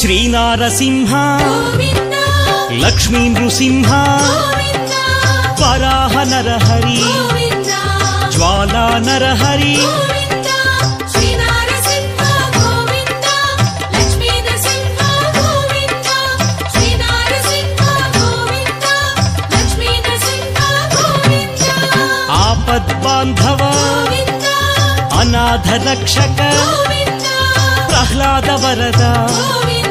శ్రీనారసింహ గోవింద లక్ష్మీ నృసింహ గోవింద వరాహ నరహరి గోవింద జ్వాలా నరహరి గోవింద శ్రీ నరసింహ గోవింద లక్ష్మీ నరసింహ గోవింద శ్రీ నరసింహ గోవింద లక్ష్మీ నరసింహ గోవింద ఆపద్బాంధవ గోవింద అనాథ రక్షక గోవింద ప్రహ్లాద వరద గోవింద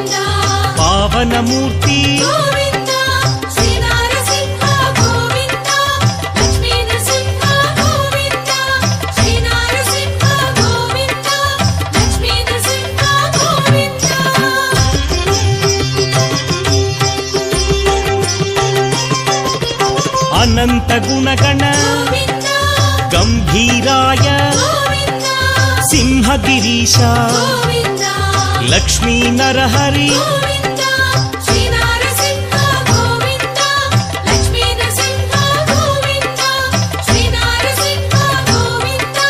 పావనమూర్తి గోవింద శ్రీ నరసింహ గోవింద లక్ష్మీ నరసింహ గోవింద శ్రీ నరసింహ గోవింద లక్ష్మీ నరసింహ గోవింద అనంత గుణగణ గోవింద గంభీరాయ గోవింద సింహగిరీశ గోవింద లక్ష్మీ నరహరి గోవింద శ్రీ నరసింహ గోవింద లక్ష్మీ నరసింహ గోవింద శ్రీ నరసింహ గోవింద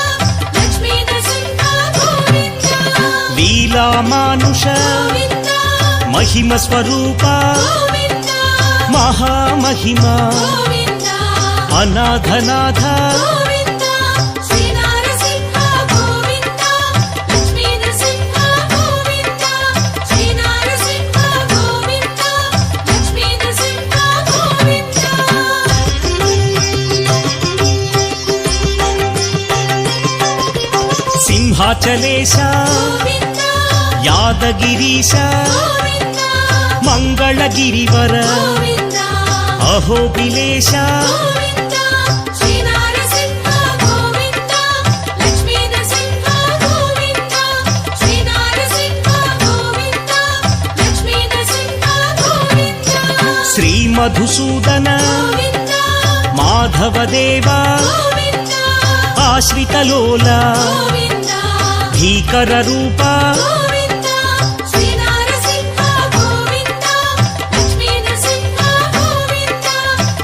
లక్ష్మీ నరసింహ గోవింద లీలామానుష గోవింద మహిమ స్వరూప గోవింద మహామహిమ గోవింద అనాథనాథ గోవింద శ్రీ నరసింహ గోవింద లక్ష్మీ నరసింహ గోవింద శ్రీ నరసింహ గోవింద లక్ష్మీ నరసింహ గోవింద సింహాచలేశ గోవింద యాదగిరీశ గోవింద మంగళగిరివర గోవింద అహోబిలేశ గోవింద శ్రీ నరసింహ గోవింద లక్ష్మీ నరసింహ గోవింద శ్రీ నరసింహ గోవింద లక్ష్మీ నరసింహ గోవింద శ్రీ మధుసూదన గోవింద మాధవదేవ గోవింద ఆశ్రితలోల గోవింద భీకర రూప గోవింద శ్రీ నరసింహ గోవింద లక్ష్మీ నరసింహ గోవింద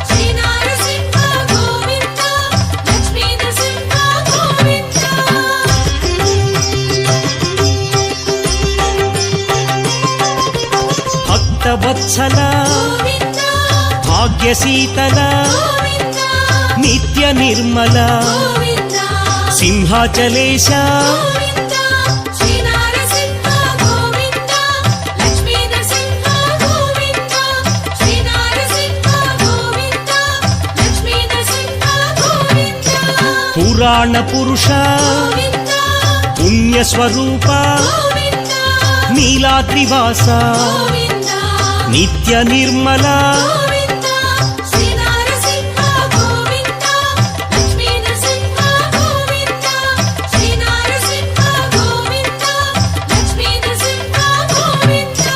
శ్రీ నరసింహ గోవింద లక్ష్మీ నరసింహ గోవింద భక్తవత్సల గోవింద భాగ్యశీతల గోవింద నిత్య నిర్మల గోవింద సింహాచలేశ గోవింద శ్రీ నరసింహ గోవింద లక్ష్మీ నరసింహ గోవింద శ్రీ నరసింహ గోవింద లక్ష్మీ నరసింహ గోవింద పురాణ పురుష గోవింద పుణ్యస్వరూప గోవింద నీలాద్రివాస గోవింద నిత్య నిర్మల గోవింద శ్రీ నరసింహ గోవింద లక్ష్మీ నరసింహ గోవింద శ్రీ నరసింహ గోవింద లక్ష్మీ నరసింహ గోవింద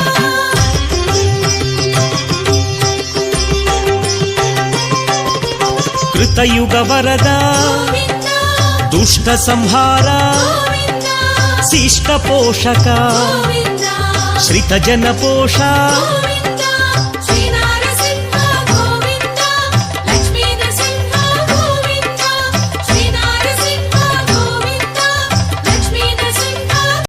కృతయుగ వరద గోవింద దుష్ట సంహార గోవింద శిష్ట పోషక గోవింద శ్రిత జన పోష గోవింద